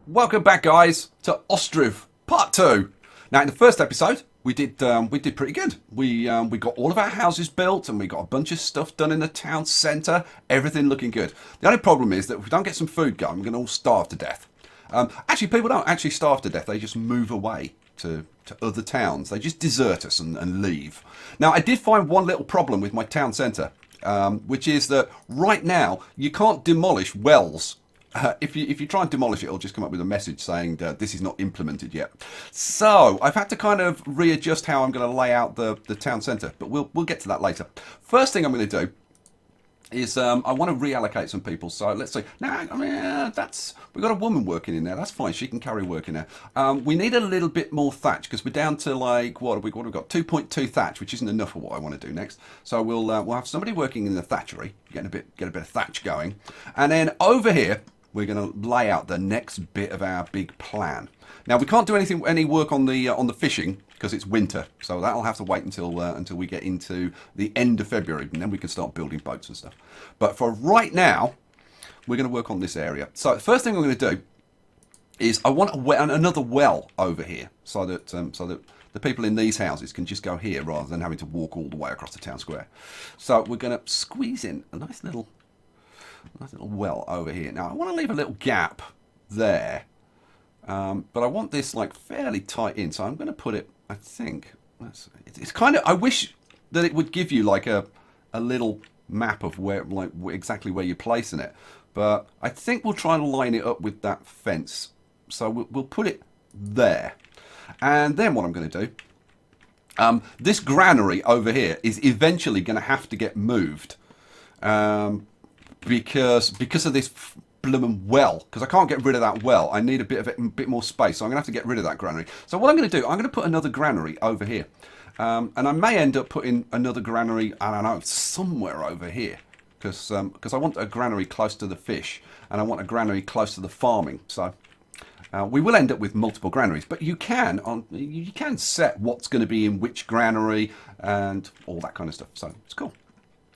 Welcome back, guys, to Ostriv Part 2. Now, in the first episode, we did pretty good. We got all of our houses built, and we got a bunch of stuff done in the town centre. Everything looking good. The only problem is that if we don't get some food going, we're going to all starve to death. Actually, people don't actually starve to death. They just move away to other towns. They just desert us and leave. Now, I did find one little problem with my town centre, which is that right now you can't demolish wells. If you try and demolish it, it'll just come up with a message saying this is not implemented yet. So I've had to kind of readjust how I'm going to lay out the town centre, but we'll get to that later. First thing I'm going to do is I want to reallocate some people. So let's see. Now, we've got a woman working in there. That's fine. She can carry work in there. We need a little bit more thatch because we're down to like what have we got? 2.2 thatch, which isn't enough for what I want to do next. So we'll have somebody working in the thatchery, get a bit of thatch going, and then over here we're going to lay out the next bit of our big plan. Now we can't do any work on the fishing because it's winter, so that'll have to wait until we get into the end of February, and then we can start building boats and stuff. But for right now, we're going to work on this area. So the first thing I'm going to do is I want another well over here, so that the people in these houses can just go here rather than having to walk all the way across the town square. So we're going to squeeze in a nice little well over here. Now I want to leave a little gap there, but I want this like fairly tight in, so I'm going to put it, I think it's kind of, I wish that it would give you like a little map of where, like exactly where you're placing it, but I think we'll try and line it up with that fence. So we'll put it there, and then what I'm going to do, this granary over here is eventually going to have to get moved, because of this bloomin' well, because I can't get rid of that well. I need a bit more space, so I'm going to have to get rid of that granary. So what I'm going to do, I'm going to put another granary over here, and I may end up putting another granary, I don't know, somewhere over here, because I want a granary close to the fish, and I want a granary close to the farming. So we will end up with multiple granaries, but you can set what's going to be in which granary and all that kind of stuff. So it's cool.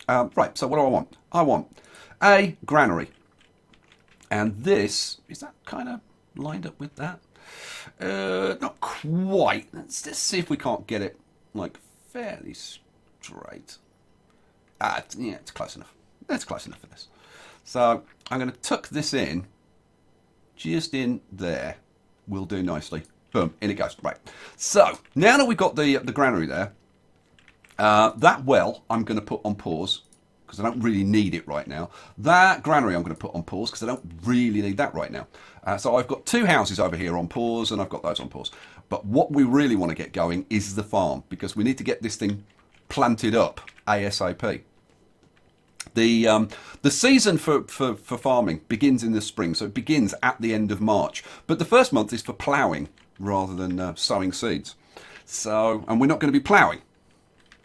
Right. So what do I want? I want a granary, and this is that kind of lined up with that. Not quite. Let's just see if we can't get it like fairly straight. Yeah, it's close enough. That's close enough for this. So I'm going to tuck this in, just in there. Will do nicely. Boom, in it goes. Right. So now that we've got the granary there, that well I'm going to put on pause, because I don't really need it right now. That granary I'm going to put on pause because I don't really need that right now. So I've got two houses over here on pause, and I've got those on pause. But what we really want to get going is the farm, because we need to get this thing planted up ASAP. The season for farming begins in the spring, so it begins at the end of March. But the first month is for ploughing rather than sowing seeds. So, and we're not going to be ploughing,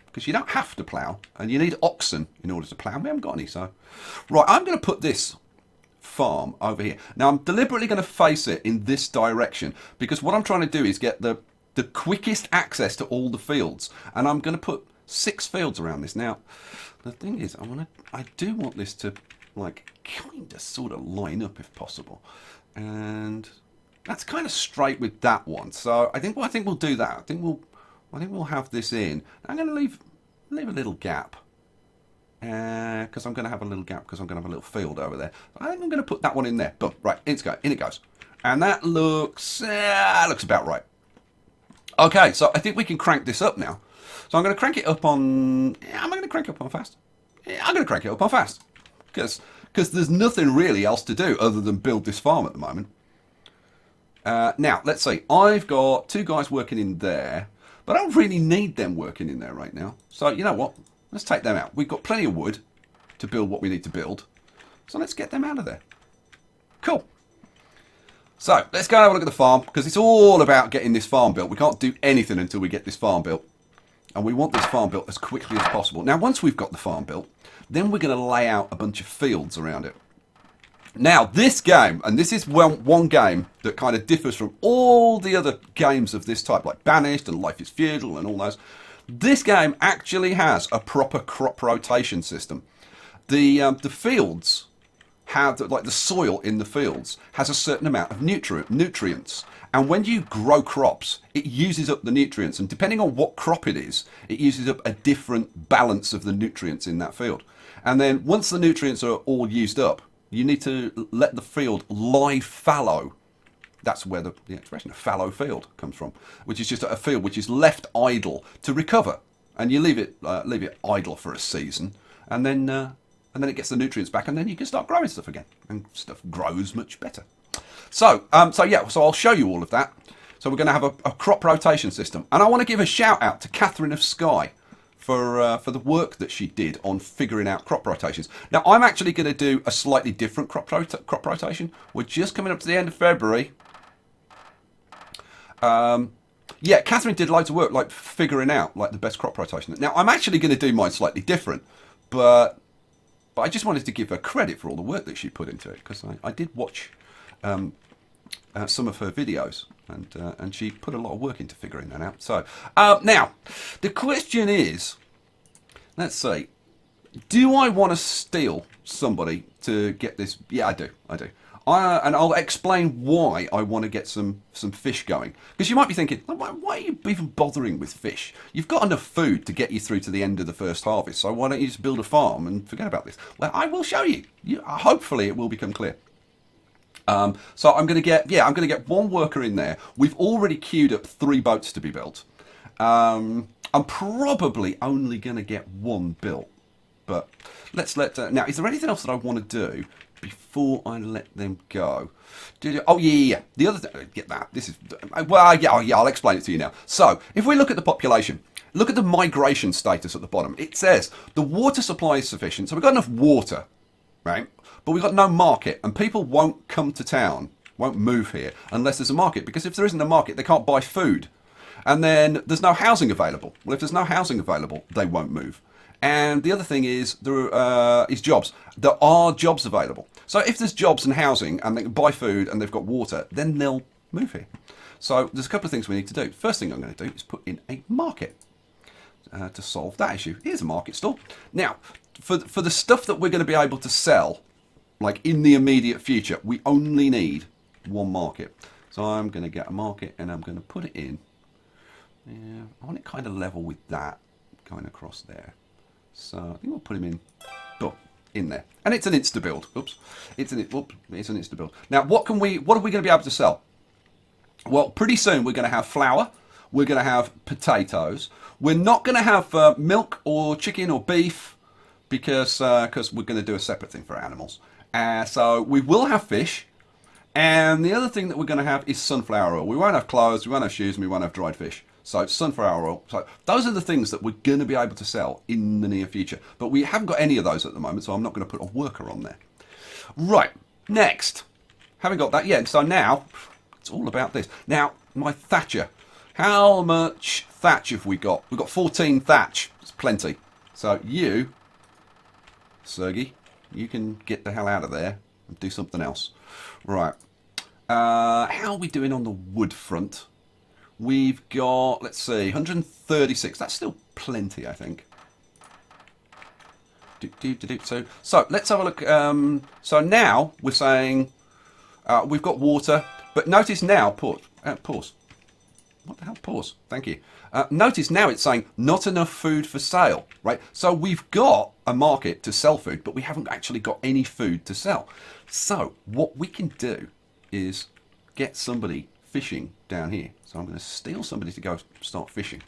because you don't have to plough, and you need oxen in order to plough. We haven't got any, so... Right, I'm going to put this farm over here. Now, I'm deliberately going to face it in this direction, because what I'm trying to do is get the quickest access to all the fields, and I'm going to put 6 fields around this. Now, the thing is, I do want this to, like, kind of sort of line up if possible, and that's kind of straight with that one. So I think we'll do that. I think we'll have this in. I'm going to leave a little gap, because I'm going to have a little gap, because I'm going to have a little field over there. I think I'm going to put that one in there. Boom. Right, in it goes. And that looks about right. Okay, so I think we can crank this up now. So I'm going to crank it up on... Yeah, am I going to crank it up on fast? Yeah, I'm going to crank it up on fast, because there's nothing really else to do other than build this farm at the moment. Now, let's see. I've got 2 guys working in there, but I don't really need them working in there right now. So, you know what? Let's take them out. We've got plenty of wood to build what we need to build. So let's get them out of there. Cool. So, let's go and have a look at the farm, because it's all about getting this farm built. We can't do anything until we get this farm built. And we want this farm built as quickly as possible. Now, once we've got the farm built, then we're going to lay out a bunch of fields around it. Now, this game, and this is one game that kind of differs from all the other games of this type, like Banished and Life is Feudal and all those. This game actually has a proper crop rotation system. The fields have, like the soil in the fields has a certain amount of nutrients. And when you grow crops, it uses up the nutrients. And depending on what crop it is, it uses up a different balance of the nutrients in that field. And then once the nutrients are all used up, you need to let the field lie fallow. That's where the expression, a fallow field, comes from, which is just a field which is left idle to recover. And you leave it idle for a season, and then it gets the nutrients back, and then you can start growing stuff again, and stuff grows much better. So I'll show you all of that. So we're going to have a crop rotation system, and I want to give a shout out to Catherine of Skye for the work that she did on figuring out crop rotations. Now I'm actually going to do a slightly different crop rotation. We're just coming up to the end of February. Yeah, Catherine did loads of work, like figuring out like the best crop rotation. Now I'm actually going to do mine slightly different, but I just wanted to give her credit for all the work that she put into it, because I did watch some of her videos, and she put a lot of work into figuring that out. So now the question is, let's see, do I want to steal somebody to get this? Yeah, I do. And I'll explain why I want to get some fish going. Because you might be thinking, why are you even bothering with fish? You've got enough food to get you through to the end of the first harvest, so why don't you just build a farm and forget about this? Well, I will show you. Hopefully it will become clear. So I'm going to get one worker in there. We've already queued up 3 boats to be built. I'm probably only going to get 1 built. But now, is there anything else that I want to do before I let them go? Oh yeah. The other thing, get that. This is I'll explain it to you now. So if we look at the population, look at the migration status at the bottom. It says the water supply is sufficient, so we've got enough water, right? But we've got no market, and people won't come to town, won't move here unless there's a market, because if there isn't a market, they can't buy food. And then there's no housing available. Well, if there's no housing available, they won't move. And the other thing is there is jobs. There are jobs available. So if there's jobs and housing, and they can buy food, and they've got water, then they'll move here. So there's a couple of things we need to do. First thing I'm going to do is put in a market to solve that issue. Here's a market stall. Now, for the stuff that we're going to be able to sell, like in the immediate future, we only need 1 market. So I'm going to get a market, and I'm going to put it in. Yeah, I want it kind of level with that going across there. So I think we'll put him in there, and it's an insta build. It's an insta build. Now, what are we going to be able to sell? Well, pretty soon we're going to have flour. We're going to have potatoes. We're not going to have milk or chicken or beef because we're going to do a separate thing for animals. So we will have fish, and the other thing that we're going to have is sunflower oil. We won't have clothes, we won't have shoes, and we won't have dried fish. So sunflower oil. So those are the things that we're going to be able to sell in the near future. But we haven't got any of those at the moment, so I'm not going to put a worker on there. Right, next. Haven't got that yet. So now, it's all about this. Now, my thatcher. How much thatch have we got? We've got 14 thatch. It's plenty. So you, Sergey, you can get the hell out of there and do something else. Right. How are we doing on the wood front? We've got, let's see, 136. That's still plenty, I think. So let's have a look. So now we're saying we've got water, but notice now, pause. What the hell, pause? Thank you. Notice now it's saying not enough food for sale, right? So we've got a market to sell food, but we haven't actually got any food to sell. So what we can do is get somebody fishing down here. So I'm going to steal somebody to go start fishing.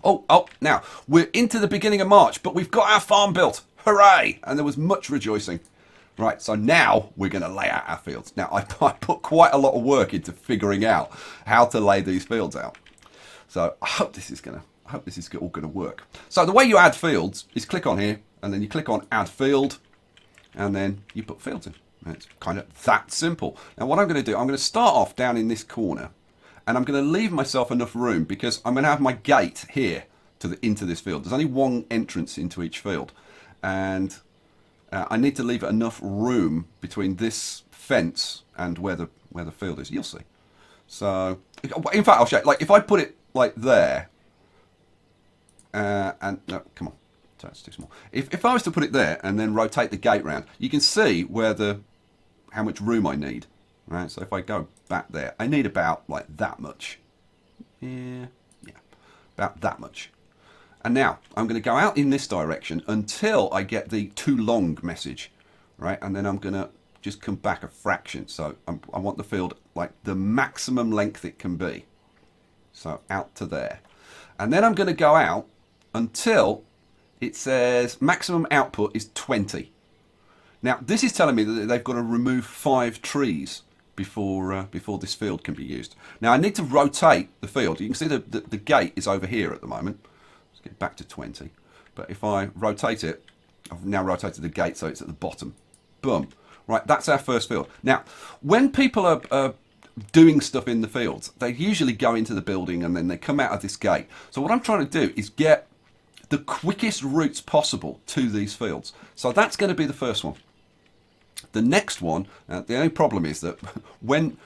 Oh, now we're into the beginning of March, but we've got our farm built. Hooray! And there was much rejoicing. Right, so now we're going to lay out our fields. Now, I put quite a lot of work into figuring out how to lay these fields out. So I hope this is all going to work. So the way you add fields is click on here, and then you click on Add Field, and then you put fields in. And it's kind of that simple. Now, what I'm going to do, I'm going to start off down in this corner, and I'm going to leave myself enough room because I'm going to have my gate here into this field. There's only 1 entrance into each field, and I need to leave enough room between this fence and where the field is. You'll see. So, in fact, I'll show you. Like, if I put it like there, and no, come on. That's too small. If I was to put it there and then rotate the gate round, you can see where how much room I need. Right, so if I go back there, I need about like that much. Yeah, about that much. And now I'm going to go out in this direction until I get the too long message, right? And then I'm going to just come back a fraction. So I want the field like the maximum length it can be. So out to there. And then I'm going to go out until it says maximum output is 20. Now, this is telling me that they've got to remove 5 trees before this field can be used. Now, I need to rotate the field. You can see the gate is over here at the moment. Let's get back to 20. But if I rotate it, I've now rotated the gate so it's at the bottom. Boom. Right, that's our first field. Now, when people are doing stuff in the fields, they usually go into the building and then they come out of this gate. So what I'm trying to do is get the quickest routes possible to these fields. So that's going to be the first one. The next one, the only problem is that when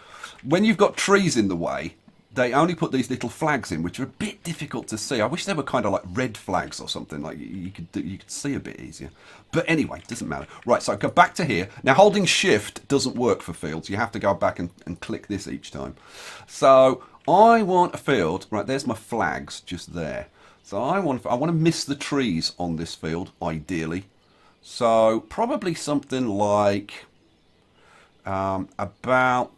you've got trees in the way, they only put these little flags in, which are a bit difficult to see. I wish they were kind of like red flags or something, like you could see a bit easier. But anyway, doesn't matter. Right, so go back to here. Now, holding shift doesn't work for fields. You have to go back and click this each time. So I want a field. Right, there's my flags just there. So I want to miss the trees on this field, ideally. So probably something like about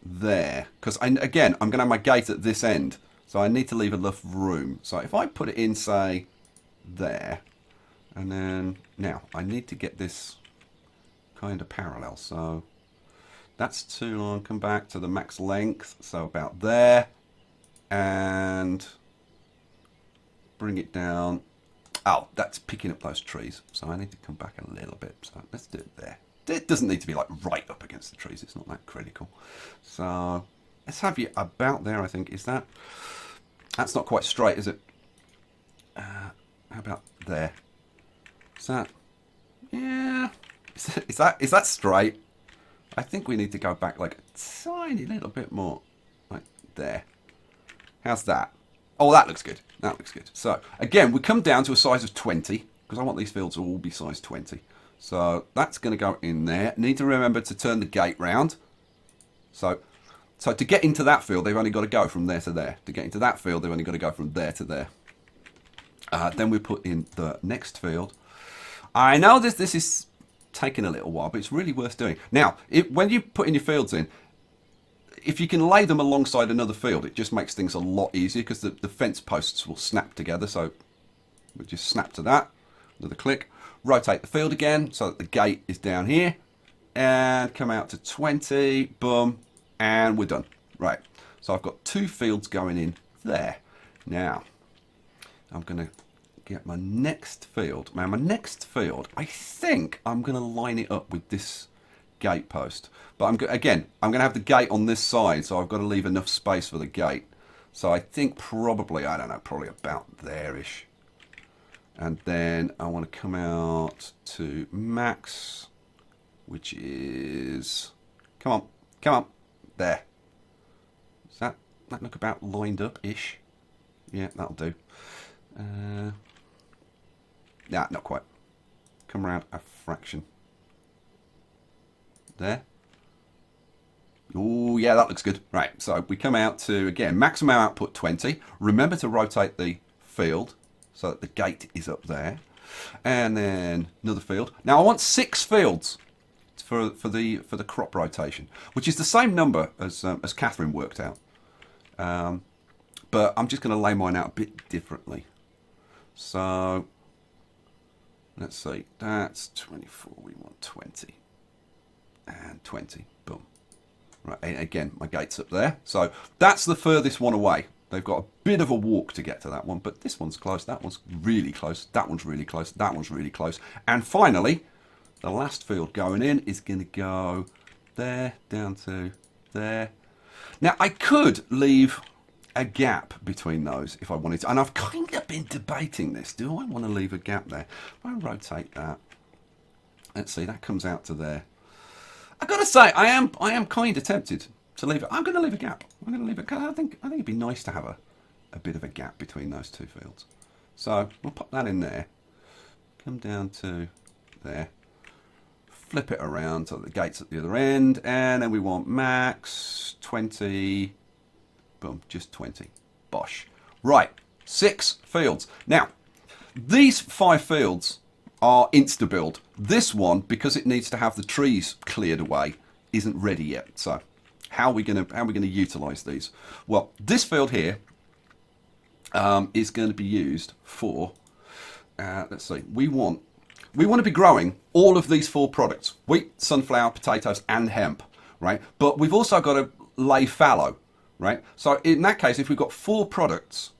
there, because again I'm going to have my gate at this end, so I need to leave enough room. So if I put it in, say, there, and then now I need to get this kind of parallel, so that's too long. Come back to the max length, so about there, and bring it down. Oh, that's picking up those trees, so I need to come back a little bit. So let's do it there. It doesn't need to be like right up against the trees. It's not that critical. So let's have you about there, I think. Is that... That's not quite straight, is it? How about there? Is that... Yeah. Is that straight? I think we need to go back like a tiny little bit more. Like there. How's that? Oh, that looks good. That looks good. So, again, we come down to a size of 20, because I want these fields to all be size 20. So, that's going to go in there. Need to remember to turn the gate round. So to get into that field, they've only got to go from there to there. To get into that field, they've only got to go from there to there. Then we put in the next field. I know this is taking a little while, but it's really worth doing. Now, when you put in your fields in, if you can lay them alongside another field, it just makes things a lot easier, because the fence posts will snap together. So we just snap to that, another click, rotate the field again so that the gate is down here, and come out to 20, boom, and we're done. Right, so I've got 2 fields going in there. Now, I'm going to get my next field. Now, my next field, I think I'm going to line it up with this gate post. But I'm going to have the gate on this side, so I've got to leave enough space for the gate. So I think probably, I don't know, probably about there-ish. And then I want to come out to max, which is, come on, there. Does that look about lined up-ish? Yeah, that'll do. Nah, not quite. Come around a fraction. There. Oh, yeah, that looks good. Right, so we come out to, again, maximum output 20. Remember to rotate the field so that the gate is up there. And then another field. Now, I want 6 fields for the crop rotation, which is the same number as Catherine worked out. But I'm just going to lay mine out a bit differently. So, let's see. That's 24. We want 20. And 20. Boom. Right, and again, my gate's up there. So that's the furthest one away. They've got a bit of a walk to get to that one, but this one's close, that one's really close, that one's really close, that one's really close. And finally, the last field going in is going to go there, down to there. Now, I could leave a gap between those if I wanted to, and I've kind of been debating this. Do I want to leave a gap there? If I rotate that, let's see, that comes out to there. I've got to say, I am kind of tempted to leave it. I'm going to leave a gap. I'm going to leave it, because I think it'd be nice to have a bit of a gap between those 2 fields. So we'll pop that in there. come down to there. Flip it around so the gate's at the other end, and then we want max 20. Boom, just 20. Bosh. Right, 6 fields. Now, these 5 fields are insta-build. This one, because it needs to have the trees cleared away, isn't ready yet. So, how are we gonna utilise these? Well, this field here is going to be used for. Let's see. We want to be growing all of these 4 products: wheat, sunflower, potatoes, and hemp. Right. But we've also got to lay fallow. Right. So in that case, if we've got 4 products,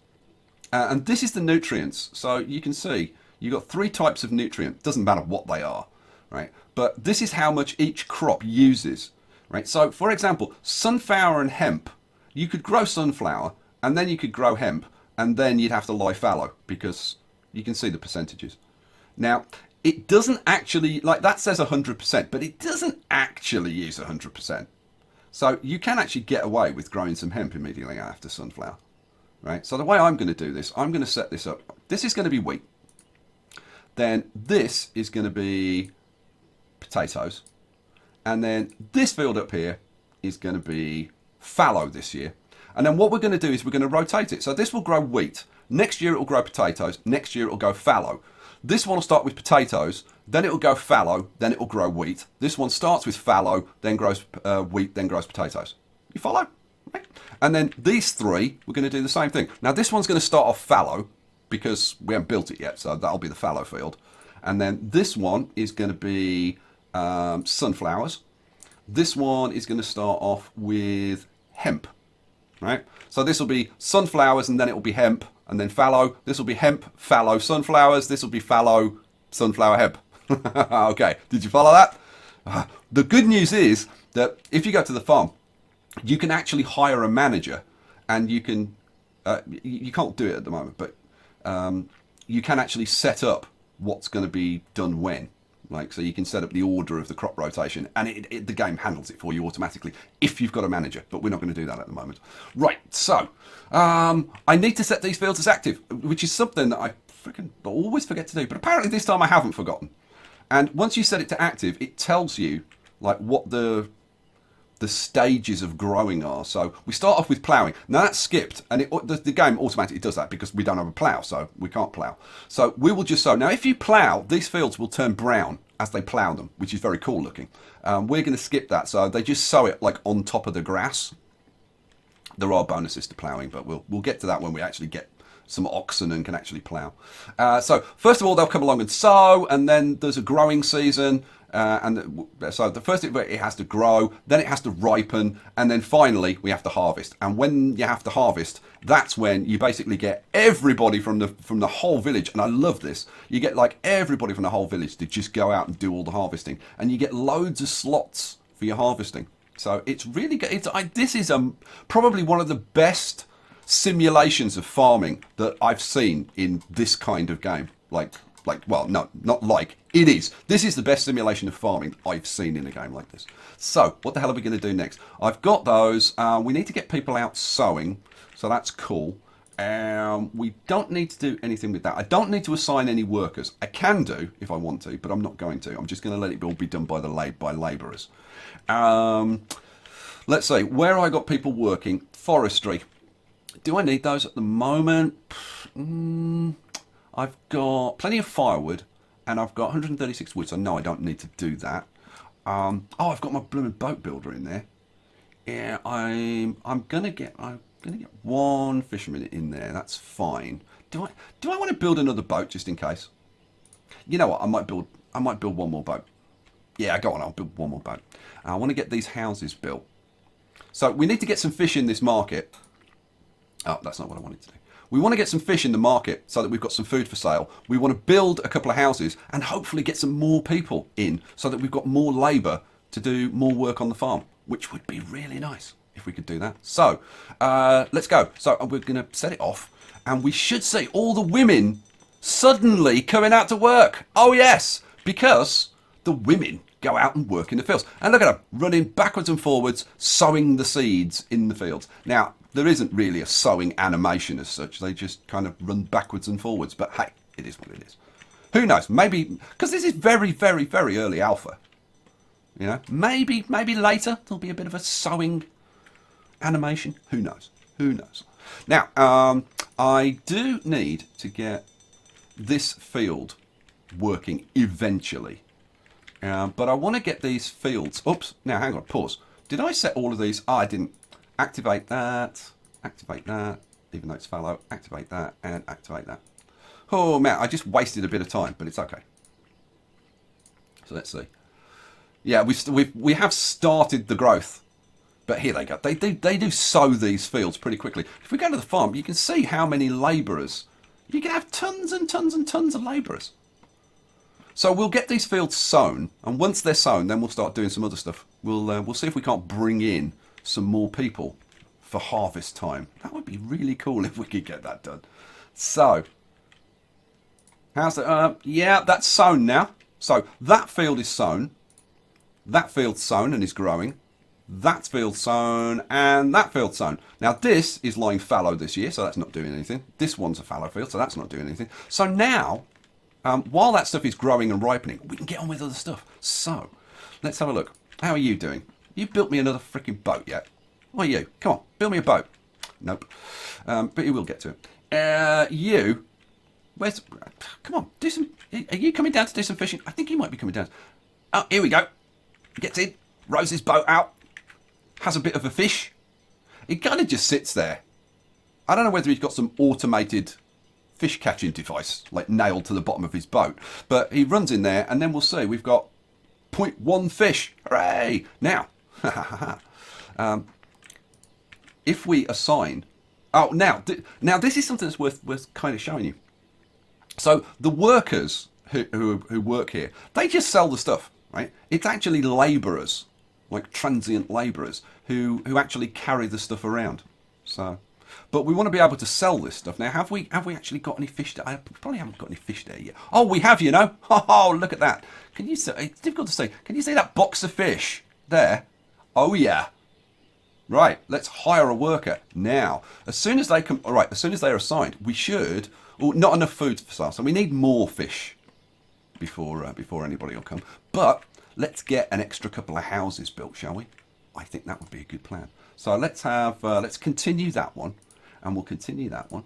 and this is the nutrients. So you can see you've got 3 types of nutrient. Doesn't matter what they are. Right. But this is how much each crop uses. Right. So for example, sunflower and hemp. You could grow sunflower, and then you could grow hemp, and then you'd have to lie fallow, because you can see the percentages. Now, it doesn't actually, like that says 100%, but it doesn't actually use 100%. So you can actually get away with growing some hemp immediately after sunflower, right? So the way I'm going to do this, I'm going to set this up. This is going to be wheat. Then this is going to be potatoes. And then this field up here is going to be fallow this year. And then what we're going to do is we're going to rotate it. So this will grow wheat. Next year it will grow potatoes. Next year it will go fallow. This one will start with potatoes, then it will go fallow, then it will grow wheat. This one starts with fallow, then grows wheat, then grows potatoes. You follow? Right. And then these 3, we're going to do the same thing. Now this one's going to start off fallow because we haven't built it yet, so that'll be the fallow field. And then this one is going to be sunflowers. This one is going to start off with hemp. Right? So this will be sunflowers, and then it will be hemp, and then fallow. This will be hemp, fallow, sunflowers. This will be fallow, sunflower, hemp. Okay, did you follow that? The good news is that if you go to the farm, you can actually hire a manager, and you can, you can't do it at the moment, but you can actually set up what's going to be done when. Like, so you can set up the order of the crop rotation, and the game handles it for you automatically if you've got a manager, but we're not going to do that at the moment. Right, so I need to set these fields as active, which is something that I freaking always forget to do, but apparently this time I haven't forgotten. And once you set it to active, it tells you like what the stages of growing are. So we start off with ploughing. Now that's skipped, and the game automatically does that because we don't have a plough, so we can't plough. So we will just sow. Now if you plough, these fields will turn brown as they plough them, which is very cool looking. We're going to skip that, so they just sow it like on top of the grass. There are bonuses to ploughing, but we'll get to that when we actually get some oxen and can actually plough. So first of all, they'll come along and sow, and then there's a growing season. So the first it has to grow, then it has to ripen, and then finally we have to harvest. And when you have to harvest, that's when you basically get everybody from the whole village. And I love this. You get like everybody from the whole village to just go out and do all the harvesting, and you get loads of slots for your harvesting. So it's really good. This is probably one of the best simulations of farming that I've seen in this kind of game. Well, no, not like, it is. This is the best simulation of farming I've seen in a game like this. So, what the hell are we going to do next? I've got those. We need to get people out sowing, so that's cool. We don't need to do anything with that. I don't need to assign any workers. I can do, if I want to, but I'm not going to. I'm just going to let it all be done by labourers. Let's see, where I got people working. Forestry. Do I need those at the moment? I've got plenty of firewood, and I've got 136 wood, so no, I don't need to do that. I've got my blooming boat builder in there. Yeah, I'm gonna get one fisherman in there. That's fine. Do I want to build another boat just in case? You know what? I might build one more boat. Yeah, go on. I'll build one more boat. I want to get these houses built. So we need to get some fish in this market. Oh, that's not what I wanted to do. We want to get some fish in the market so that we've got some food for sale. We want to build a couple of houses and hopefully get some more people in so that we've got more labour to do more work on the farm, which would be really nice if we could do that. So let's go. So we're going to set it off, and we should see all the women suddenly coming out to work. Oh yes, because the women go out and work in the fields. And look at them running backwards and forwards, sowing the seeds in the fields. Now, there isn't really a sowing animation as such. They just kind of run backwards and forwards. But hey, it is what it is. Who knows? Maybe, because this is very, very, very early alpha. You know, maybe later there'll be a bit of a sowing animation. Who knows? Who knows? Now, I do need to get this field working eventually. But I want to get these fields. Oops. Now, hang on. Pause. Did I set all of these? Oh, I didn't. Activate that. Activate that. Even though it's fallow. Activate that. And activate that. Oh, man. I just wasted a bit of time, but it's okay. So let's see. Yeah, we have started the growth. But here they go. They do sow these fields pretty quickly. If we go to the farm, you can see how many labourers. You can have tons and tons and tons of labourers. So we'll get these fields sown, and once they're sown, then we'll start doing some other stuff. We'll see if we can't bring in some more people for harvest time. That would be really cool if we could get that done. So, how's that? Yeah, that's sown now. So that field is sown. That field's sown and is growing. That field's sown, and that field's sown. Now this is lying fallow this year, so that's not doing anything. This one's a fallow field, so that's not doing anything. So now, while that stuff is growing and ripening, we can get on with other stuff. So, let's have a look. How are you doing? You built me another freaking boat yet? What are you? Come on, build me a boat. Nope. But you will get to it. You, where's... Come on, do some... Are you coming down to do some fishing? I think you might be coming down. Oh, here we go. Gets in, rows his boat out, has a bit of a fish. He kind of just sits there. I don't know whether he's got some automated fish catching device like nailed to the bottom of his boat, but he runs in there, and then we'll see. We've got 0.1 fish. Hooray! Now, if we assign... Oh, now this is something that's worth kind of showing you. So the workers who work here, they just sell the stuff, right? It's actually labourers, like transient labourers, who actually carry the stuff around. So, but we want to be able to sell this stuff. Now, have we actually got any fish there? I probably haven't got any fish there yet. Oh, we have, you know. Oh, look at that. Can you see? It's difficult to see. Can you see that box of fish there? Oh, yeah. Right, let's hire a worker now. As soon as they come, all right, as soon as they are assigned, we should... Oh, not enough food for sale, so we need more fish before anybody will come. But let's get an extra couple of houses built, shall we? I think that would be a good plan. So let's continue that one, and we'll continue that one.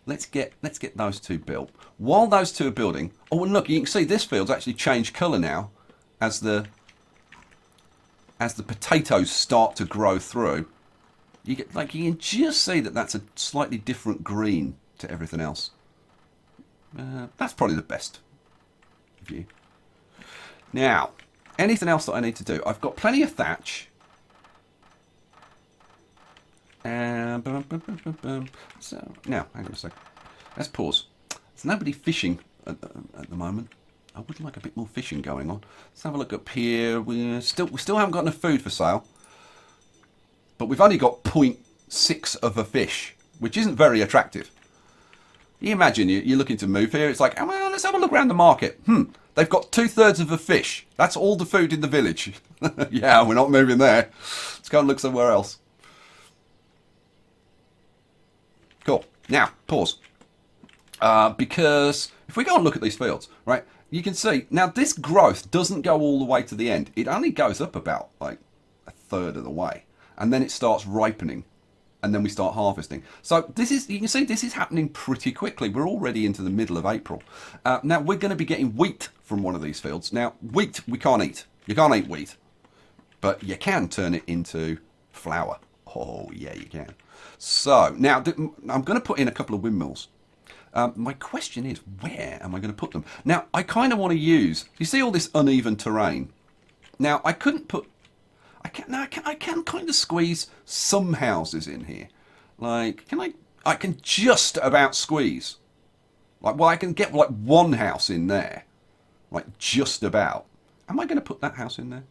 Let's get those two built. While those two are building, oh, and look, you can see this field's actually changed colour now as the potatoes start to grow through. You can just see that that's a slightly different green to everything else. That's probably the best view. Now, anything else that I need to do? I've got plenty of thatch. And so now, hang on a second. Let's pause. There's nobody fishing at the moment. I would like a bit more fishing going on. Let's have a look up here. We still haven't got enough food for sale, but we've only got 0.6 of a fish, which isn't very attractive. You imagine you're looking to move here. It's like, oh, well, let's have a look around the market. They've got 2/3 of a fish. That's all the food in the village. Yeah, we're not moving there. Let's go and look somewhere else. Cool. Now, pause. Because if we go and look at these fields, right, you can see, now this growth doesn't go all the way to the end. It only goes up about like 1/3 of the way. And then it starts ripening. And then we start harvesting. So you can see this is happening pretty quickly. We're already into the middle of April. Now we're going to be getting wheat from one of these fields. Now wheat we can't eat. You can't eat wheat, but you can turn it into flour. Oh yeah, you can. So now I'm going to put in a couple of windmills. My question is, where am I going to put them? Now I kind of want to use. You see all this uneven terrain. Now I couldn't put. I can kind of squeeze some houses in here. Like, I can just about squeeze. Like, well, I can get like one house in there. Like, just about. Am I going to put that house in there?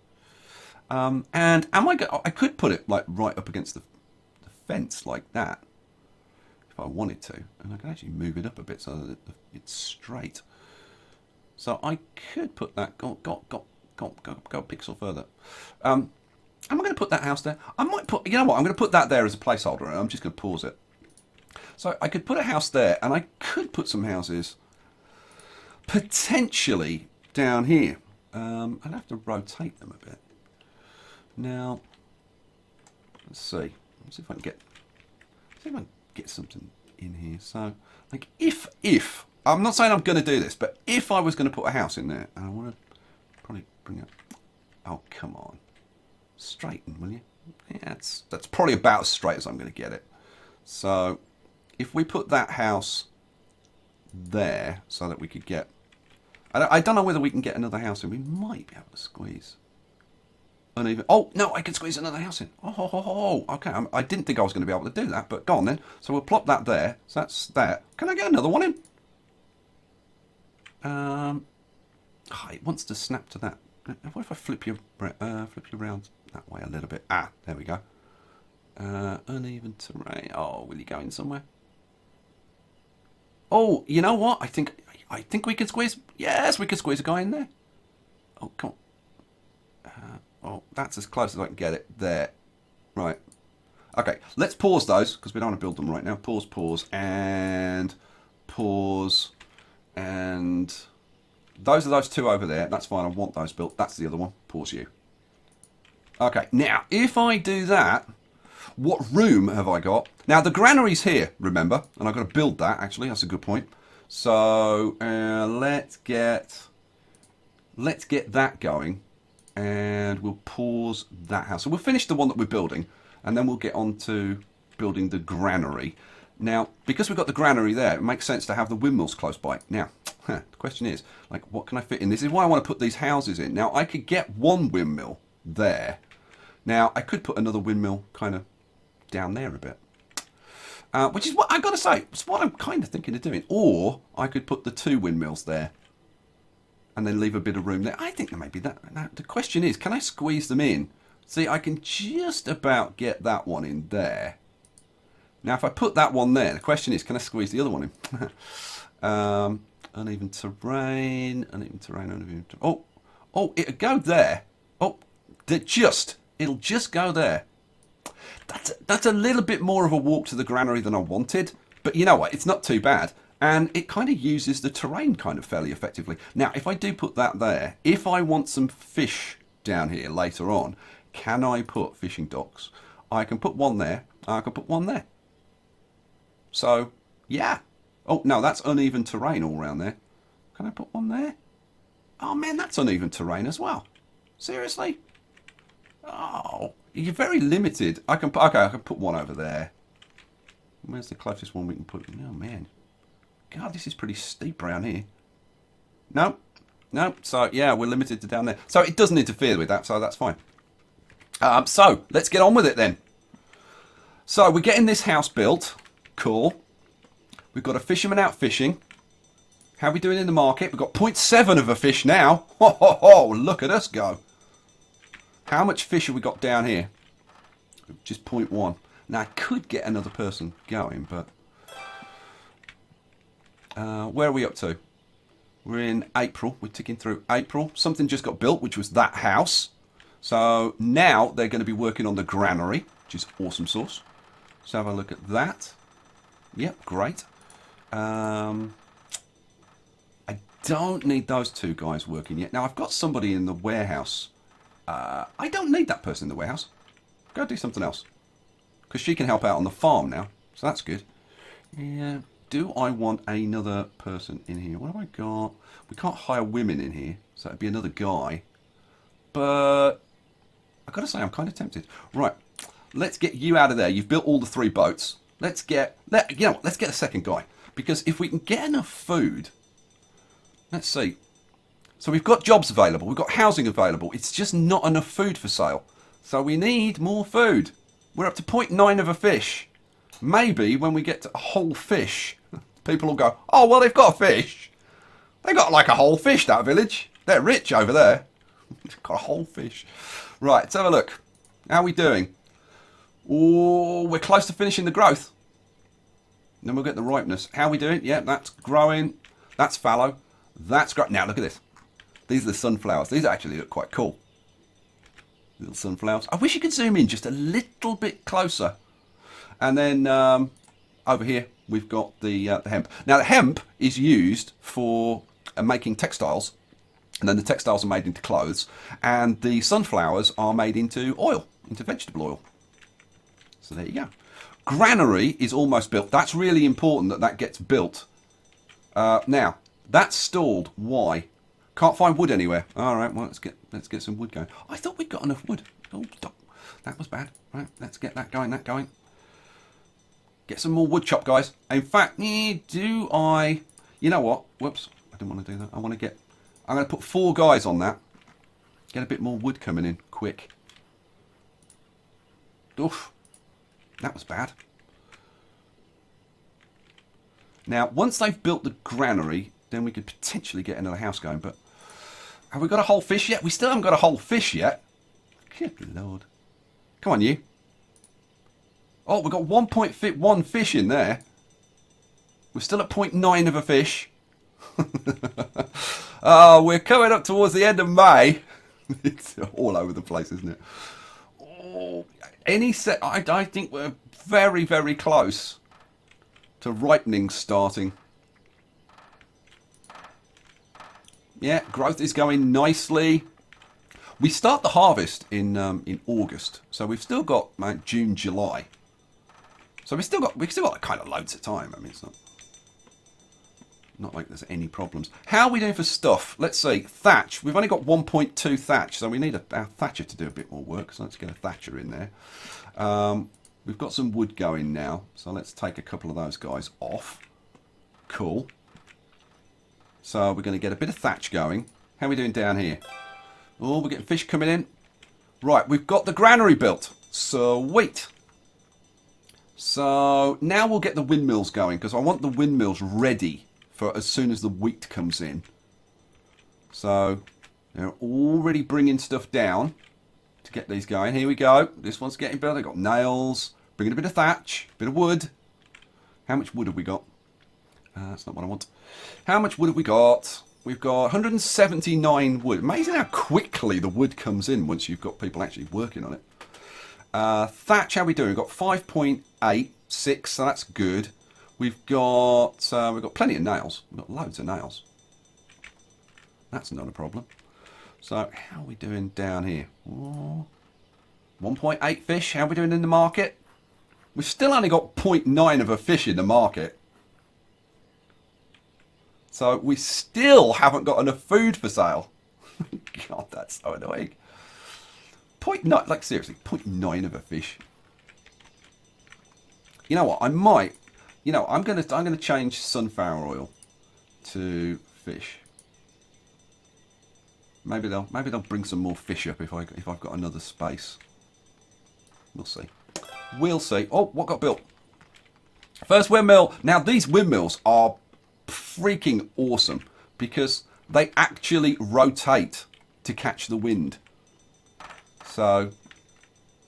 And I could put it like right up against the fence like that. If I wanted to. And I can actually move it up a bit so that it's straight. So I could put that, go a pixel further. Am I going to put that house there? I might put, you know what, I'm going to put that there as a placeholder, and I'm just going to pause it. So I could put a house there, and I could put some houses. potentially down here. I'll have to rotate them a bit. Now, let's see. Let's see if I can get something in here. So, like, if I'm not saying I'm going to do this, but if I was going to put a house in there, and I want to probably bring it. Oh, come on, straighten, will you? Yeah, that's probably about as straight as I'm going to get it. So, if we put that house there, so that we could get, I don't know whether we can get another house in. We might be able to squeeze. Uneven. Oh, no, I can squeeze another house in. Oh, okay. I didn't think I was going to be able to do that, but go on then. So we'll plop that there. So that's that. Can I get another one in? It wants to snap to that. What if I flip you around that way a little bit? Ah, there we go. Uneven terrain. Oh, will you go in somewhere? Oh, you know what? I think we can squeeze. Yes, we can squeeze a guy in there. Oh, come on. Oh, that's as close as I can get it. There. Right. Okay, let's pause those, because we don't want to build them right now. Pause, and pause. And those are those two over there. That's fine, I want those built. That's the other one. Pause you. Okay, now, if I do that, what room have I got? Now, the granary's here, remember? And I've got to build that, actually. That's a good point. So, let's get that going. And we'll pause that house. So we'll finish the one that we're building, and then we'll get on to building the granary. Now, because we've got the granary there, it makes sense to have the windmills close by. Now, the question is, like, what can I fit in? This is why I want to put these houses in. Now, I could get one windmill there. Now, I could put another windmill kind of down there a bit. Which is what, I've got to say, it's what I'm kind of thinking of doing. Or, I could put the two windmills there. And then leave a bit of room there. I think there may be that. Now, the question is, can I squeeze them in? See, I can just about get that one in there. Now, if I put that one there, the question is, can I squeeze the other one in? Uneven terrain. Oh, it'll go there. Oh, it'll just go there. That's a little bit more of a walk to the granary than I wanted. But you know what? It's not too bad. And it kind of uses the terrain kind of fairly effectively. Now, if I do put that there, if I want some fish down here later on, can I put fishing docks? I can put one there. I can put one there. So, yeah. Oh, no, that's uneven terrain all around there. Can I put one there? Oh, man, that's uneven terrain as well. Seriously? Oh, you're very limited. I can put one over there. Where's the closest one we can put? Oh, man. God, this is pretty steep around here. No. So, yeah, we're limited to down there. So, it doesn't interfere with that, so that's fine. So, let's get on with it then. So, we're getting this house built. Cool. We've got a fisherman out fishing. How are we doing in the market? We've got 0.7 of a fish now. Ho, look at us go. How much fish have we got down here? Just 0.1. Now, I could get another person going, but... where are we up to? We're in April. We're ticking through April. Something just got built, which was that house. So now they're going to be working on the granary, which is awesome sauce. Let's have a look at that. Yep, great. I don't need those two guys working yet. Now, I've got somebody in the warehouse. I don't need that person in the warehouse. Go do something else. Because she can help out on the farm now. So that's good. Yeah. Do I want another person in here? What have I got? We can't hire women in here, so it'd be another guy. But I've got to say, I'm kind of tempted. Right, let's get you out of there. You've built all the 3 boats. Let's get a second guy, because if we can get enough food, let's see. So we've got jobs available, we've got housing available. It's just not enough food for sale. So we need more food. We're up to 0.9 of a fish. Maybe when we get to a whole fish, people will go, oh, well, they've got a fish. They got like a whole fish, that village. They're rich over there. They've got a whole fish. Right, let's have a look. How are we doing? Oh, we're close to finishing the growth. Then we'll get the ripeness. How are we doing? Yeah, that's growing. That's fallow. That's great. Now, look at this. These are the sunflowers. These actually look quite cool. Little sunflowers. I wish you could zoom in just a little bit closer. And then over here, we've got the hemp. Now, the hemp is used for making textiles, and then the textiles are made into clothes, and the sunflowers are made into oil, into vegetable oil. So there you go. Granary is almost built. That's really important that that gets built. Now, that's stalled. Why? Can't find wood anywhere. All right, well, let's get some wood going. I thought we'd got enough wood. Oh, stop. That was bad. Right, let's get that going, Get some more wood chop, guys. In fact, do I... You know what? Whoops. I didn't want to do that. I'm going to put 4 guys on that. Get a bit more wood coming in. Quick. Oof. That was bad. Now, once they've built the granary, then we could potentially get another house going. But have we got a whole fish yet? We still haven't got a whole fish yet. Good Lord. Come on, you. Oh, we've got 1.1 fish in there. We're still at 0.9 of a fish. Oh, we're coming up towards the end of May. It's all over the place, isn't it? Oh, I think we're very, very close to ripening starting. Yeah, growth is going nicely. We start the harvest in August, so we've still got June, July. So we've still got kind of loads of time. I mean, it's not like there's any problems. How are we doing for stuff? Let's see. Thatch. We've only got 1.2 thatch, so we need our thatcher to do a bit more work. So let's get a thatcher in there. We've got some wood going now, so let's take a couple of those guys off. Cool. So we're going to get a bit of thatch going. How are we doing down here? Oh, we're getting fish coming in. Right, we've got the granary built. Sweet. So now we'll get the windmills going, because I want the windmills ready for as soon as the wheat comes in. So they're already bringing stuff down to get these going. Here we go. This one's getting built. They've got nails. Bringing a bit of thatch, a bit of wood. How much wood have we got? That's not what I want. How much wood have we got? We've got 179 wood. Amazing how quickly the wood comes in once you've got people actually working on it. Thatch, how are we doing? We've got 5.86, so that's good. We've got plenty of nails. We've got loads of nails. That's not a problem. So how are we doing down here? 1.8 fish. How are we doing in the market? We've still only got 0.9 of a fish in the market. So we still haven't got enough food for sale. God, that's so annoying. 0.9, like seriously, 0.9 of a fish. You know what? I might. You know, I'm gonna change sunflower oil to fish. Maybe they'll bring some more fish up if I've got another space. We'll see. We'll see. Oh, what got built? First windmill. Now these windmills are freaking awesome because they actually rotate to catch the wind. So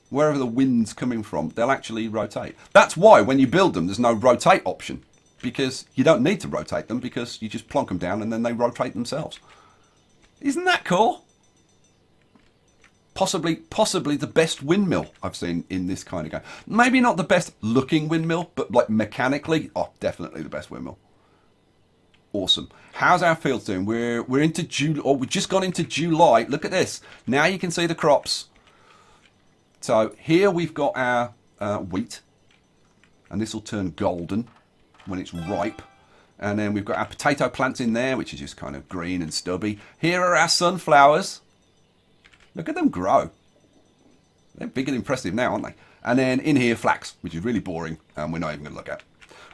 wherever the wind's coming from, they'll actually rotate. That's why when you build them, there's no rotate option, because you don't need to rotate them, because you just plonk them down and then they rotate themselves. Isn't that cool? Possibly the best windmill I've seen in this kind of game. Maybe not the best looking windmill, but like mechanically, oh, definitely the best windmill. Awesome. How's our fields doing? We're into July, or we've just gone into July. Look at this. Now you can see the crops. So here we've got our wheat, and this will turn golden when it's ripe. And then we've got our potato plants in there, which is just kind of green and stubby. Here are our sunflowers. Look at them grow. They're big and impressive now, aren't they? And then in here, flax, which is really boring, and we're not even going to look at.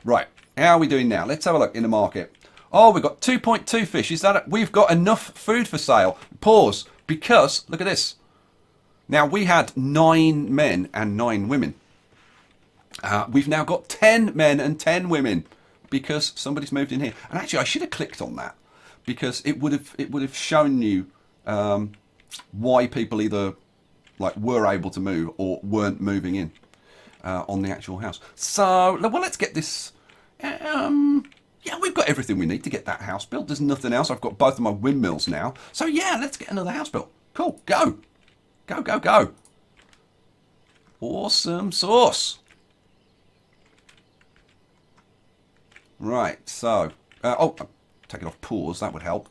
Right, how are we doing now? Let's have a look in the market. Oh, we've got 2.2 fish. Is that we've got enough food for sale. Pause, because look at this. Now, we had 9 men and 9 women. We've now got 10 men and 10 women because somebody's moved in here. And actually, I should have clicked on that because it would have shown you why people either like were able to move or weren't moving in on the actual house. So, well, let's get this. Yeah, we've got everything we need to get that house built. There's nothing else. I've got both of my windmills now. So yeah, let's get another house built. Cool, go. Go, go, go. Awesome sauce. Right, so, take it off pause. That would help.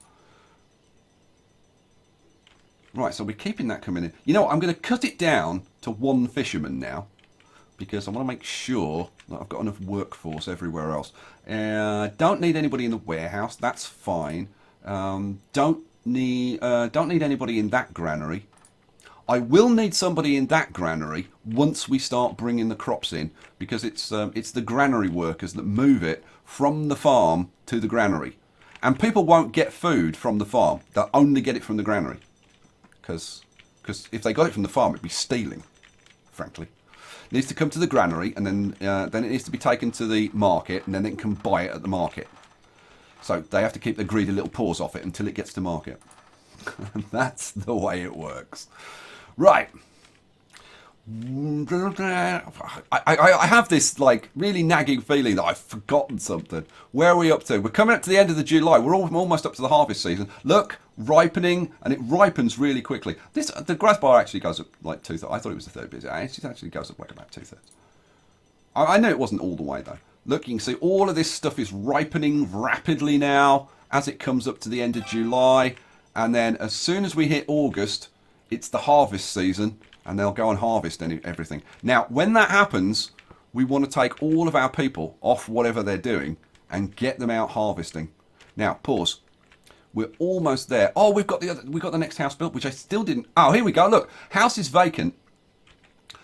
Right, so we're keeping that coming in. You know what? I'm going to cut it down to 1 fisherman now, because I want to make sure that I've got enough workforce everywhere else. Don't need anybody in the warehouse. That's fine. Don't need anybody in that granary. I will need somebody in that granary once we start bringing the crops in, because it's the granary workers that move it from the farm to the granary. And people won't get food from the farm. They'll only get it from the granary. Because if they got it from the farm, it'd be stealing, frankly. It needs to come to the granary, and then it needs to be taken to the market, and then they can buy it at the market. So they have to keep their greedy little paws off it until it gets to market. That's the way it works. Right. I have this like really nagging feeling that I've forgotten something. Where are we up to? We're coming up to the end of the July. We're almost up to the harvest season. Look, ripening, and it ripens really quickly. The grass bar actually goes up like 2/3. I thought it was a third, but it actually goes up like about 2/3. I know it wasn't all the way though. Look, you can see all of this stuff is ripening rapidly now as it comes up to the end of July, and then as soon as we hit August, it's the harvest season. And they'll go and harvest everything. Now, when that happens, we want to take all of our people off whatever they're doing and get them out harvesting. Now, pause. We're almost there. Oh, we've got the next house built, which I still didn't. Oh, here we go. Look, house is vacant.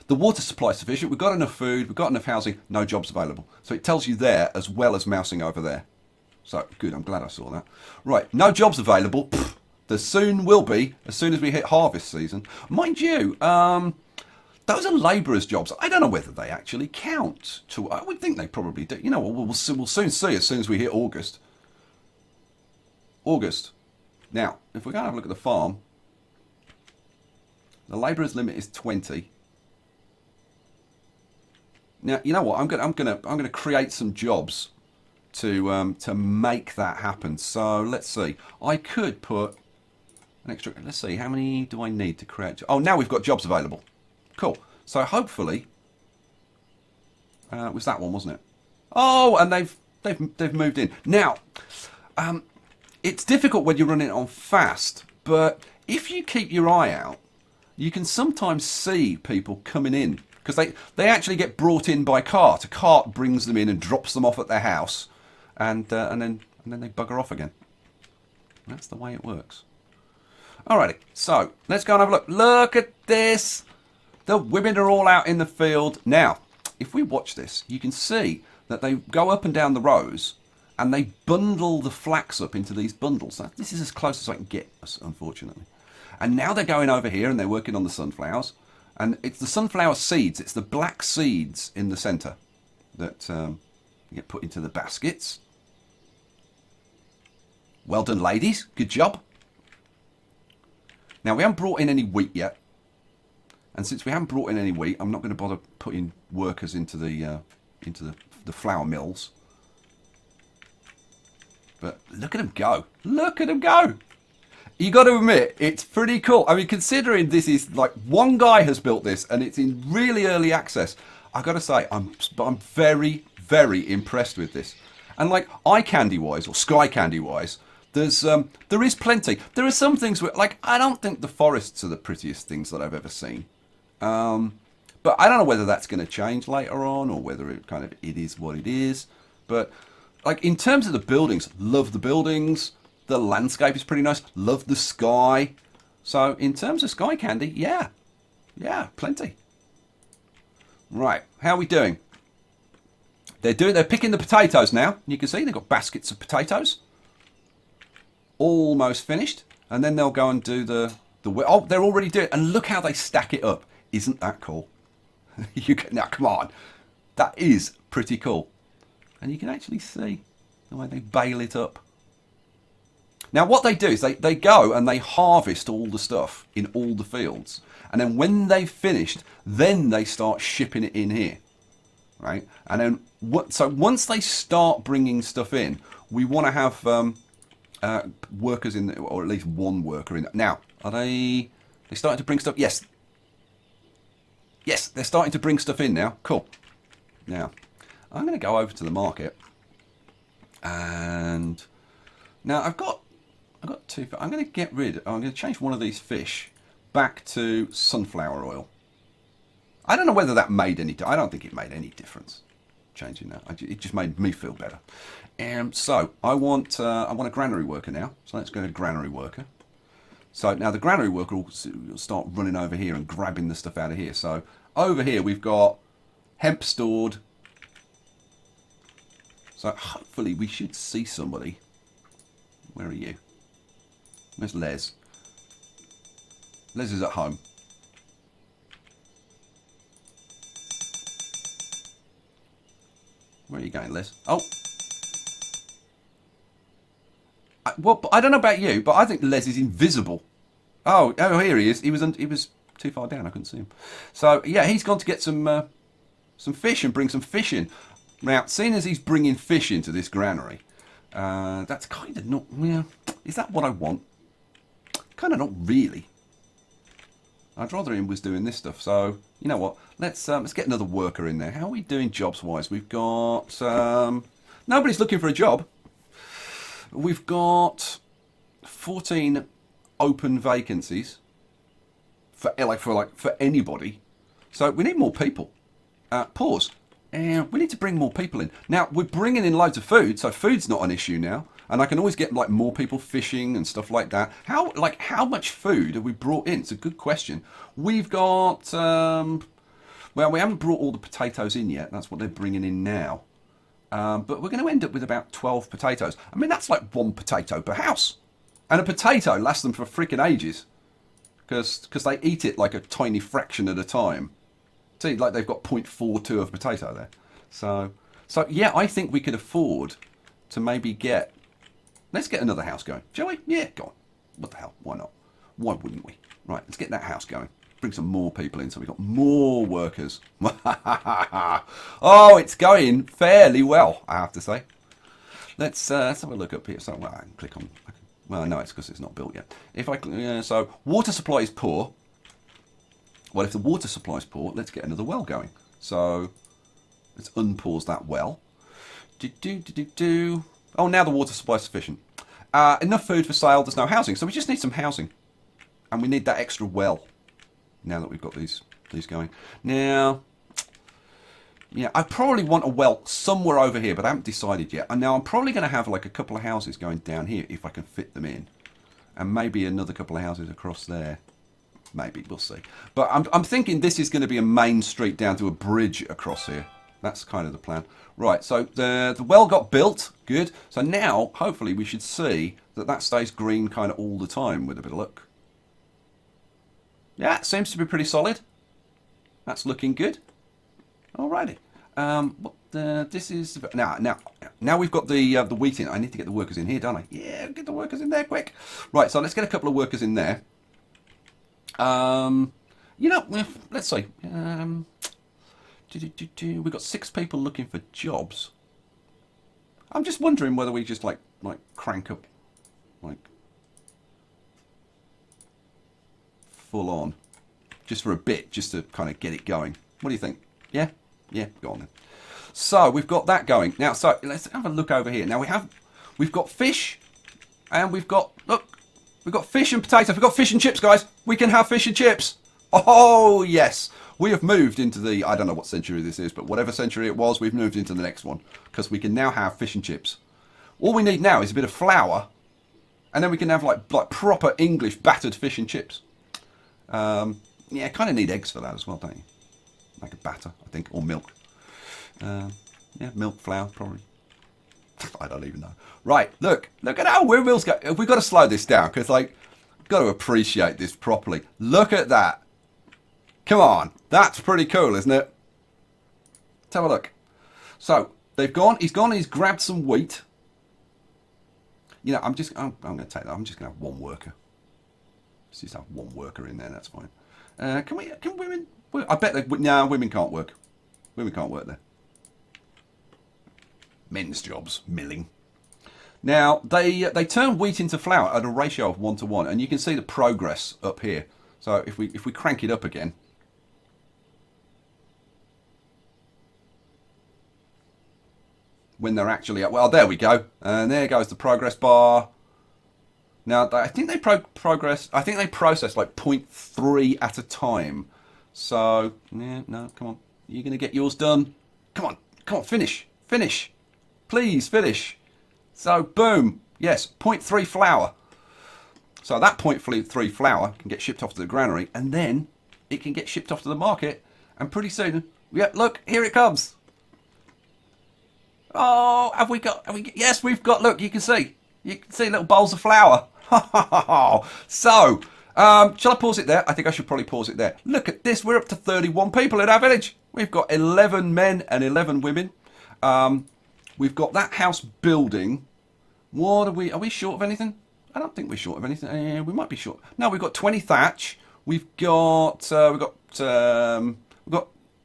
The water supply is sufficient. We've got enough food. We've got enough housing. No jobs available. So it tells you there as well as mousing over there. So good. I'm glad I saw that. Right. No jobs available. Pfft. There soon will be, as soon as we hit harvest season. Mind you, those are labourers' jobs. I don't know whether they actually count. I would think they probably do. You know, we'll soon see as soon as we hit August. August. Now, if we're going to have a look at the farm, the labourers' limit is 20. Now, you know what? I'm gonna create some jobs to make that happen. So let's see. I could put an extra. Let's see. How many do I need to create? Oh, now we've got jobs available. Cool. So hopefully, it was that one, wasn't it? Oh, and they've moved in. Now, it's difficult when you're running it on fast, but if you keep your eye out, you can sometimes see people coming in because they actually get brought in by cart. A cart brings them in and drops them off at their house, and then they bugger off again. That's the way it works. Alrighty, so let's go and have a look. Look at this. The women are all out in the field. Now, if we watch this, you can see that they go up and down the rows and they bundle the flax up into these bundles. Now, this is as close as I can get, unfortunately. And now they're going over here and they're working on the sunflowers. And it's the sunflower seeds. It's the black seeds in the centre that get put into the baskets. Well done, ladies. Good job. Now, we haven't brought in any wheat yet. And since we haven't brought in any wheat, I'm not going to bother putting workers into the flour mills. But look at them go. Look at them go. You got to admit, it's pretty cool. I mean, considering this is like one guy has built this and it's in really early access, I got to say, I'm very, very impressed with this. And like eye candy wise or Skye candy wise, there is plenty. There are some things where, like, I don't think the forests are the prettiest things that I've ever seen. But I don't know whether that's going to change later on or whether it is what it is. But like in terms of the buildings, love the buildings. The landscape is pretty nice. Love the sky. So in terms of Skye candy, yeah, plenty. Right, how are we doing? They're picking the potatoes now. You can see they've got baskets of potatoes. Almost finished. And then they'll go and do oh, they're already doing it. And look how they stack it up. Isn't that cool? Now, come on. That is pretty cool. And you can actually see the way they bale it up. Now, what they do is they go and they harvest all the stuff in all the fields. And then when they've finished, then they start shipping it in here. Right? And then, so once they start bringing stuff in, we want to have workers in, or at least one worker in. Now, are they starting to bring stuff? Yes. Yes, they're starting to bring stuff in now. Cool. Now, I'm going to go over to the market and Now I've got two. I'm going to get rid. I'm going to change one of these fish back to sunflower oil. I don't know whether that made any. I don't think it made any difference. Changing that, it just made me feel better. So I want a granary worker now. So let's go to granary worker. So now the granary worker will start running over here and grabbing the stuff out of here. So over here we've got hemp stored. So hopefully we should see somebody. Where are you? Where's Les? Les is at home. Where are you going, Les? Oh. Well, I don't know about you, but I think Les is invisible. Oh, here he is. He was too far down. I couldn't see him. So yeah, he's gone to get some fish and bring some fish in. Now, seeing as he's bringing fish into this granary, that's kind of not. Yeah, is that what I want? Kind of not really. I'd rather him was doing this stuff. So you know what? Let's get another worker in there. How are we doing jobs wise? We've got nobody's looking for a job. We've got 14 open vacancies for anybody. So we need more people. Pause. And we need to bring more people in. Now we're bringing in loads of food, so food's not an issue now. And I can always get like more people fishing and stuff like that. How much food have we brought in? It's a good question. We've got well, we haven't brought all the potatoes in yet. That's what they're bringing in now. But we're going to end up with about 12 potatoes. I mean, that's like one potato per house. And a potato lasts them for freaking ages. Because they eat it like a tiny fraction at a time. See, like they've got 0.42 of potato there. So yeah, I think we could afford to maybe get... Let's get another house going. Shall we? Yeah, go on. What the hell? Why not? Why wouldn't we? Right, let's get that house going. Bring some more people in so we've got more workers. Oh, it's going fairly well, I have to say. Let's have a look up here. So I can click on... Well, no, it's because it's not built yet. If I so water supply is poor. Well, if the water supply is poor, let's get another well going. So let's unpause that well. Oh, now the water supply is sufficient. Enough food for sale. There's no housing, so we just need some housing, and we need that extra well. Now that we've got these going. Now, yeah, I probably want a well somewhere over here, but I haven't decided yet. And now I'm probably going to have like a couple of houses going down here if I can fit them in, and maybe another couple of houses across there. Maybe, we'll see. But I'm thinking this is going to be a main street down to a bridge across here. That's kind of the plan. Right, so the well got built. Good. So now, hopefully, we should see that stays green kind of all the time with a bit of luck. Yeah, it seems to be pretty solid. That's looking good. Alrighty. This is... Now we've got the wheat in. I need to get the workers in here, don't I? Yeah, get the workers in there quick. Right, so let's get a couple of workers in there. You know, let's see. We've got 6 people looking for jobs. I'm just wondering whether we just like crank up, like full on, just for a bit, just to kind of get it going. What do you think? Yeah, go on then. So we've got that going now. So let's have a look over here. Now we've got fish, and we've got fish and potatoes. We've got fish and chips, guys. We can have fish and chips. Oh, yes. We have moved into the, I don't know what century this is, but whatever century it was, we've moved into the next one. Because we can now have fish and chips. All we need now is a bit of flour. And then we can have like proper English battered fish and chips. Yeah, kind of need eggs for that as well, don't you? Like a batter, I think, or milk. Yeah, milk, flour, probably. I don't even know. Right, look at how wheel's going. We've got to slow this down because, like, got to appreciate this properly. Look at that. Come on, that's pretty cool, isn't it? Let's have a look. So they've gone. He's gone. He's grabbed some wheat. You know, I'm going to take that. I'm just going to have one worker. Let's just have one worker in there. That's fine. Can women work? I bet no, women can't work. Women can't work there. Men's jobs, milling. Now, they turn wheat into flour at a ratio of 1:1, and you can see the progress up here. So if we crank it up again, when they're actually at. Well, there we go. And there goes the progress bar. Now, I think they progress. I think they process like 0.3 at a time. So, yeah, no, come on. You're going to get yours done. Come on, finish. Please, finish. So, boom. Yes, 0.3 flour. So that 0.3 flour can get shipped off to the granary, and then it can get shipped off to the market, and pretty soon, yeah, look, here it comes. Oh, have we got, yes, we've got, look, you can see little bowls of flour. So, shall I pause it there? I think I should probably pause it there. Look at this, we're up to 31 people in our village. We've got 11 men and 11 women. We've got that house building. What are we short of anything? I don't think we're short of anything. We might be short. No, we've got 20 thatch. We've got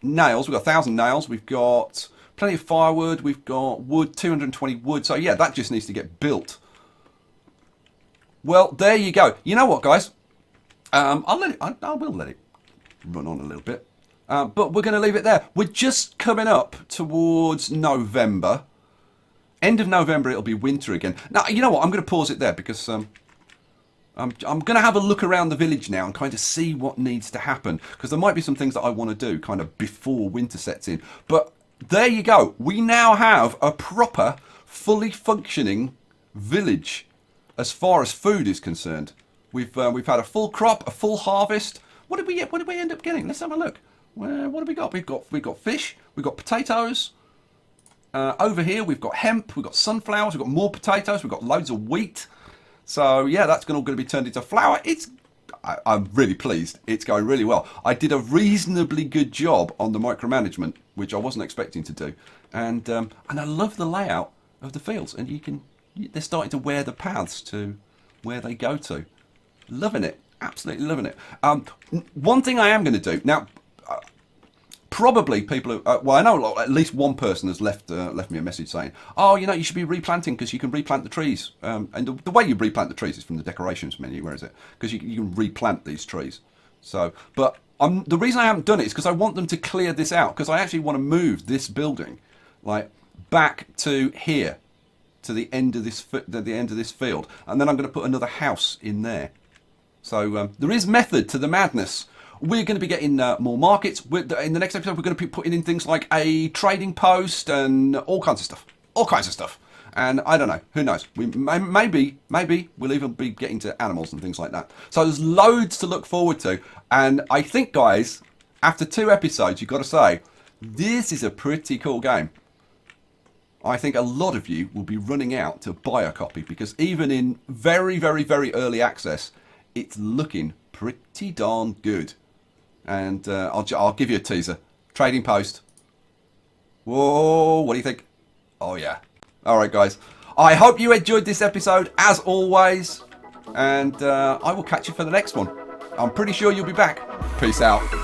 nails. We've got 1,000 nails. We've got plenty of firewood. We've got wood, 220 wood. So yeah, that just needs to get built. Well, there you go. You know what, guys? I will let it run on a little bit. But we're going to leave it there. We're just coming up towards November. End of November, it'll be winter again. Now, you know what? I'm going to pause it there because I'm going to have a look around the village now and kind of see what needs to happen. Because there might be some things that I want to do kind of before winter sets in. But there you go. We now have a proper, fully functioning village as far as food is concerned. We've had a full crop, a full harvest. What did we get? What did we end up getting? Let's have a look. What have we got? We've got fish. We've got potatoes. Over here we've got hemp, we've got sunflowers, we've got more potatoes, we've got loads of wheat. So yeah, that's all going to be turned into flour. I'm really pleased. It's going really well. I did a reasonably good job on the micromanagement, which I wasn't expecting to do. And I love the layout of the fields. And they're starting to wear the paths to where they go to. Loving it. Absolutely loving it. One thing I am going to do now. Probably people, well, I know at least one person has left me a message saying, oh, you should be replanting because you can replant the trees. And the way you replant the trees is from the decorations menu, where is it? Because you can replant these trees. So, but the reason I haven't done it is because I want them to clear this out, because I actually want to move this building like back to here, to the end of this field, and then I'm going to put another house in there. So there is method to the madness. We're going to be getting more markets. In the next episode, we're going to be putting in things like a trading post and all kinds of stuff. And I don't know. Who knows? Maybe we'll even be getting to animals and things like that. So there's loads to look forward to. And I think, guys, after 2 episodes, you've got to say, this is a pretty cool game. I think a lot of you will be running out to buy a copy, because even in very, very, very early access, it's looking pretty darn good. And I'll give you a teaser. Trading post. Whoa, what do you think? Oh, yeah. All right, guys. I hope you enjoyed this episode, as always. And I will catch you for the next one. I'm pretty sure you'll be back. Peace out.